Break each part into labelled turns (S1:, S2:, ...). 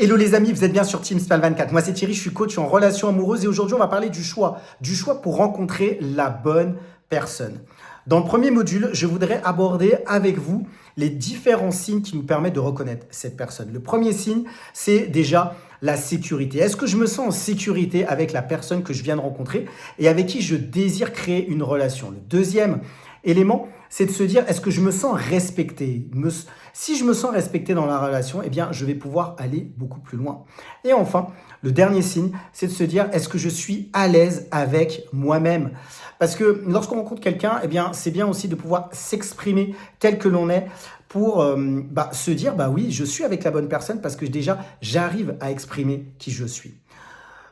S1: Hello les amis, vous êtes bien sur Team Smile 24. Moi c'est Thierry, je suis coach en relations amoureuses et aujourd'hui on va parler du choix pour rencontrer la bonne personne. Dans le premier module, je voudrais aborder avec vous les différents signes qui nous permettent de reconnaître cette personne. Le premier signe, c'est déjà la sécurité. Est-ce que je me sens en sécurité avec la personne que je viens de rencontrer et avec qui je désire créer une relation? Le deuxième élément, c'est de se dire, est-ce que je me sens respecté? Si je me sens respecté dans la relation, eh bien, je vais pouvoir aller beaucoup plus loin. Et enfin, le dernier signe, c'est de se dire, est-ce que je suis à l'aise avec moi-même? Parce que lorsqu'on rencontre quelqu'un, eh bien, c'est bien aussi de pouvoir s'exprimer tel que l'on est pour se dire, bah oui, je suis avec la bonne personne parce que déjà, j'arrive à exprimer qui je suis.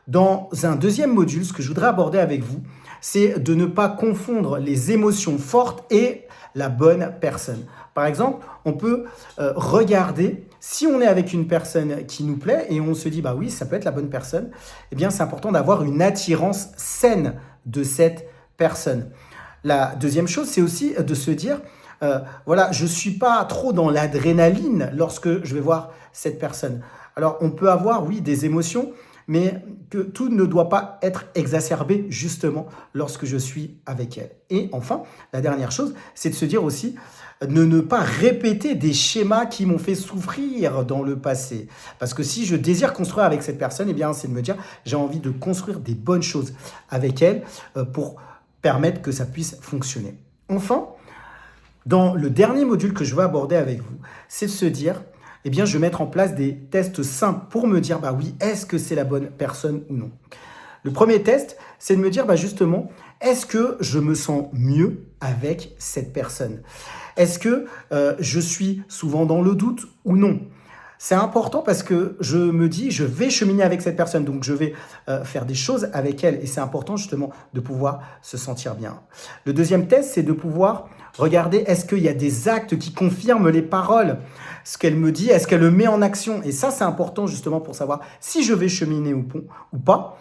S1: Dans un deuxième module, ce que je voudrais aborder avec vous, c'est de ne pas confondre les émotions fortes et la bonne personne. Par exemple, on peut regarder, si on est avec une personne qui nous plaît et on se dit, bah oui, ça peut être la bonne personne, eh bien, c'est important d'avoir une attirance saine de cette personne. La deuxième chose, c'est aussi de se dire, voilà, je ne suis pas trop dans l'adrénaline lorsque je vais voir cette personne. Alors, on peut avoir, oui, des émotions, mais que tout ne doit pas être exacerbé justement lorsque je suis avec elle. Et enfin, la dernière chose, c'est de se dire aussi de ne pas répéter des schémas qui m'ont fait souffrir dans le passé. Parce que si je désire construire avec cette personne, eh bien, c'est de me dire j'ai envie de construire des bonnes choses avec elle pour permettre que ça puisse fonctionner. Enfin, dans le dernier module que je veux aborder avec vous, c'est de se dire eh bien, je vais mettre en place des tests simples pour me dire, bah oui, est-ce que c'est la bonne personne ou non? Le premier test, c'est de me dire, bah justement, est-ce que je me sens mieux avec cette personne? Est-ce que je suis souvent dans le doute ou non? C'est important parce que je me dis, je vais cheminer avec cette personne, donc je vais faire des choses avec elle. Et c'est important justement de pouvoir se sentir bien. Le deuxième test, c'est de pouvoir regarder, est-ce qu'il y a des actes qui confirment les paroles? Ce qu'elle me dit, est-ce qu'elle le met en action? Et ça, c'est important justement pour savoir si je vais cheminer ou pas,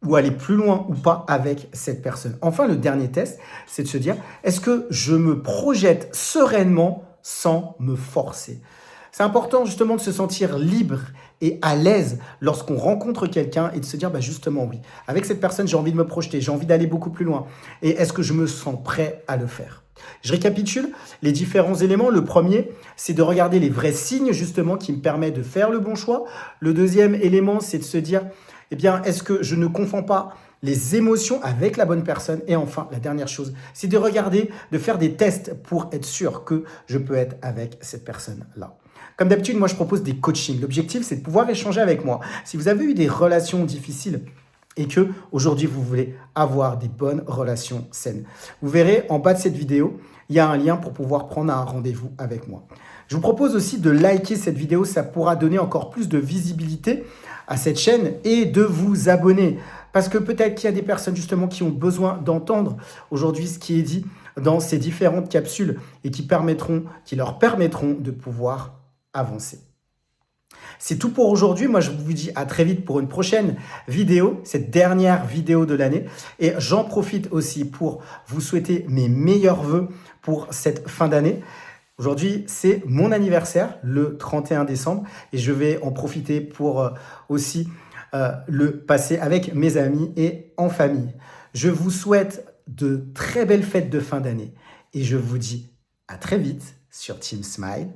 S1: ou aller plus loin ou pas avec cette personne. Enfin, le dernier test, c'est de se dire, est-ce que je me projette sereinement sans me forcer? C'est important justement de se sentir libre et à l'aise lorsqu'on rencontre quelqu'un et de se dire, bah justement oui, avec cette personne, j'ai envie de me projeter, j'ai envie d'aller beaucoup plus loin. Et est-ce que je me sens prêt à le faire? Je récapitule les différents éléments. Le premier, c'est de regarder les vrais signes justement qui me permettent de faire le bon choix. Le deuxième élément, c'est de se dire, eh bien, est-ce que je ne confonds pas les émotions avec la bonne personne? Et enfin, la dernière chose, c'est de regarder, de faire des tests pour être sûr que je peux être avec cette personne-là. Comme d'habitude, moi, je propose des coachings. L'objectif, c'est de pouvoir échanger avec moi. Si vous avez eu des relations difficiles et que aujourd'hui vous voulez avoir des bonnes relations saines, vous verrez en bas de cette vidéo, il y a un lien pour pouvoir prendre un rendez-vous avec moi. Je vous propose aussi de liker cette vidéo, ça pourra donner encore plus de visibilité à cette chaîne et de vous abonner. Parce que peut-être qu'il y a des personnes justement qui ont besoin d'entendre aujourd'hui ce qui est dit dans ces différentes capsules et qui leur permettront de pouvoir avancer. C'est tout pour aujourd'hui. Moi, je vous dis à très vite pour une prochaine vidéo, cette dernière vidéo de l'année. Et j'en profite aussi pour vous souhaiter mes meilleurs vœux pour cette fin d'année. Aujourd'hui, c'est mon anniversaire, le 31 décembre. Et je vais en profiter pour aussi le passer avec mes amis et en famille. Je vous souhaite de très belles fêtes de fin d'année. Et je vous dis à très vite sur Team Smile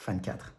S1: 24.